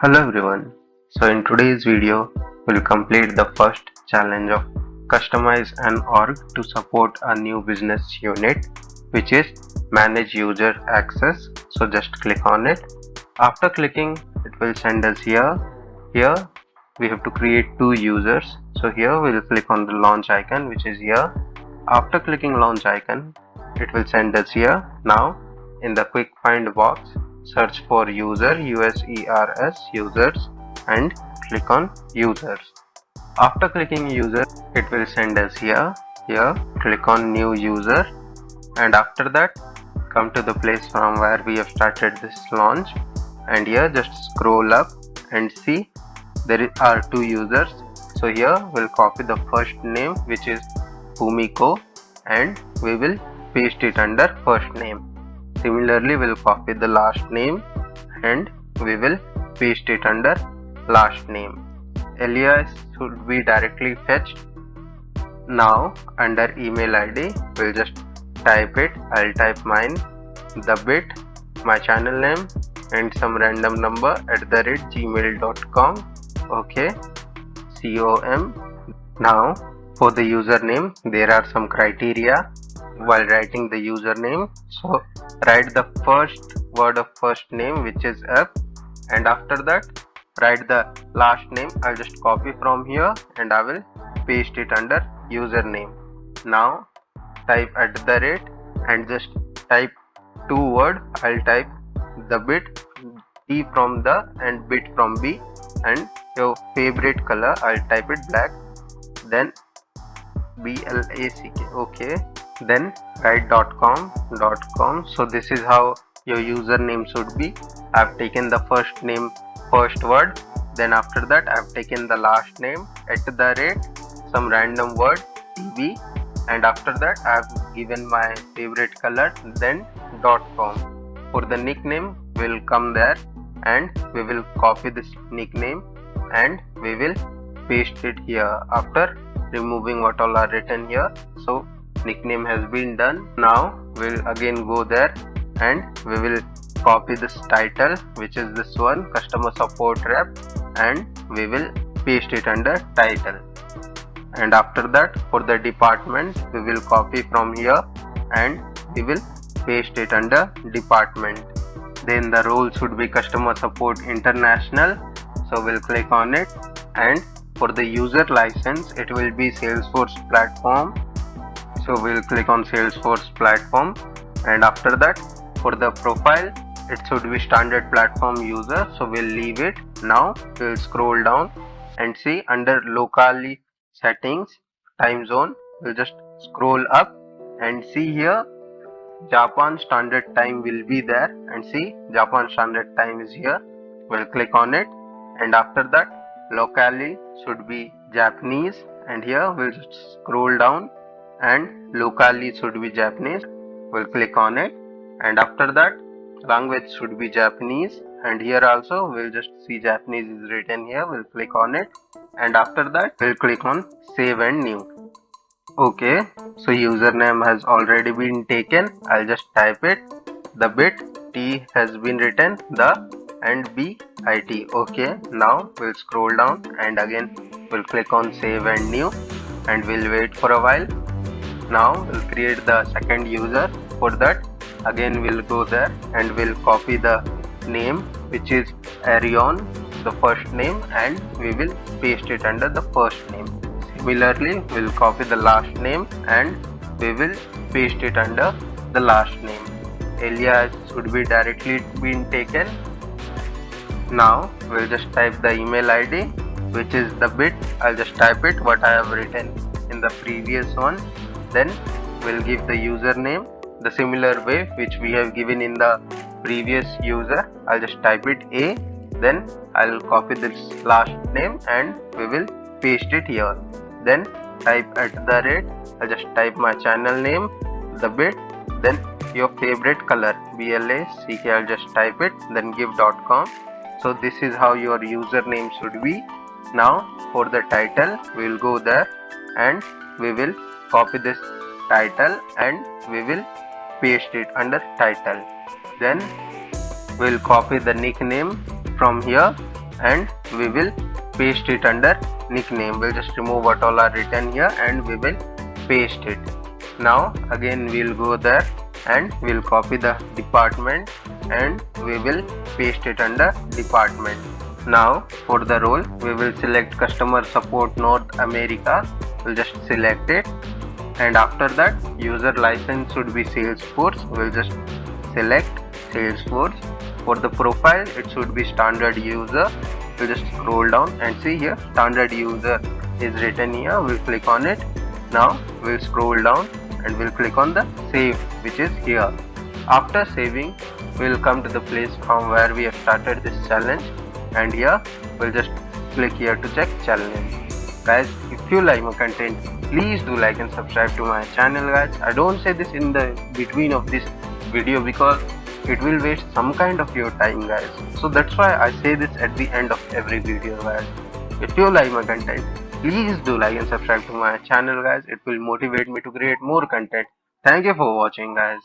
Hello everyone. So in today's video, we'll complete the first challenge of customize an org to support a new business unit, which is manage user access. So just click on it. After clicking, it will send us here. Here we have to create two users. So here we'll click on the launch icon, which is here. After clicking launch icon, it will send us here. Now in the quick find box, search for user users and click on users. After clicking user, it will send us here. Here click on new user, and after that come to the place from where we have started this launch, and here just scroll up and see there are two users. So here we'll copy the first name, which is Fumiko, and we will paste it under first name. Similarly, we'll copy the last name and we will paste it under last name. Alias should be directly fetched. Now under email ID, we'll just type it. I'll type mine, the bit, my channel name, and some random number @gmail.com. Okay, com. Now for the username, there are some criteria while writing the username. So write the first word of first name, which is F, and after that write the last name. I'll just copy from here and I will paste it under username. Now type @ and just type two word. I'll type the bit, D from the and bit from B, and your favorite color, I'll type it black, then BLACK. Okay, then write .com. So this is how your username should be. I've taken the first name, first word, then after that I've taken the last name @ some random word TB, and after that I've given my favorite color, then .com. For the nickname, we'll come there and we will copy this nickname and we will paste it here after removing what all are written here. So nickname has been done. Now we'll again go there and we will copy this title, which is this one, customer support rep, and we will paste it under title. And after that, for the department, we will copy from here and we will paste it under department. Then the role should be customer support international, so we'll click on it. And for the user license, it will be Salesforce platform, so we'll click on Salesforce platform. And after that, for the profile, it should be standard platform user, so we'll leave it. Now we'll scroll down and see under locally settings, time zone, we'll just scroll up and see here Japan standard time will be there, and see Japan standard time is here. We'll click on it, and after that locally should be Japanese, and here we'll just scroll down and locally should be Japanese. We'll click on it, and after that language should be Japanese, and here also we'll just see Japanese is written here. We'll click on it, and after that we'll click on save and new. Okay, so username has already been taken. I'll just type it. The bit, T has been written, the and BIT. Okay, now we'll scroll down and again we'll click on save and new, and we'll wait for a while. Now we'll create the second user. For that, again we'll go there and we'll copy the name, which is Arion, the first name, and we will paste it under the first name. Similarly, we'll copy the last name and we will paste it under the last name. Alias should be directly been taken. Now we'll just type the email ID, which is the bit. I'll just type it what I have written in the previous one. Then we'll give the username the similar way which we have given in the previous user. I'll just type it A, then I'll copy this last name and we will paste it here. Then type @, I'll just type my channel name, the bit, then your favorite color, BLACK, I'll just type it, then give .com. So this is how your username should be. Now for the title, we will go there and we will copy this title and we will paste it under title. Then we'll copy the nickname from here and we will paste it under nickname. We'll just remove what all are written here and we will paste it. Now again we'll go there and we'll copy the department and we will paste it under department. Now for the role we will select customer support North America. We'll just select it, and after that user license should be Salesforce. We'll just select Salesforce. For the profile it should be standard user. We'll just scroll down and see here standard user is written here. We'll click on it. Now we'll scroll down and we'll click on the save, which is here. After saving we'll come to the place from where we have started this challenge, and here we'll just click here to check challenge. Guys, if you like my content, please do like and subscribe to my channel, guys. I don't say this in the between of this video because it will waste some kind of your time, guys. So that's why I say this at the end of every video, guys. If you like my content, please do like and subscribe to my channel, guys. It will motivate me to create more content. Thank you for watching, guys.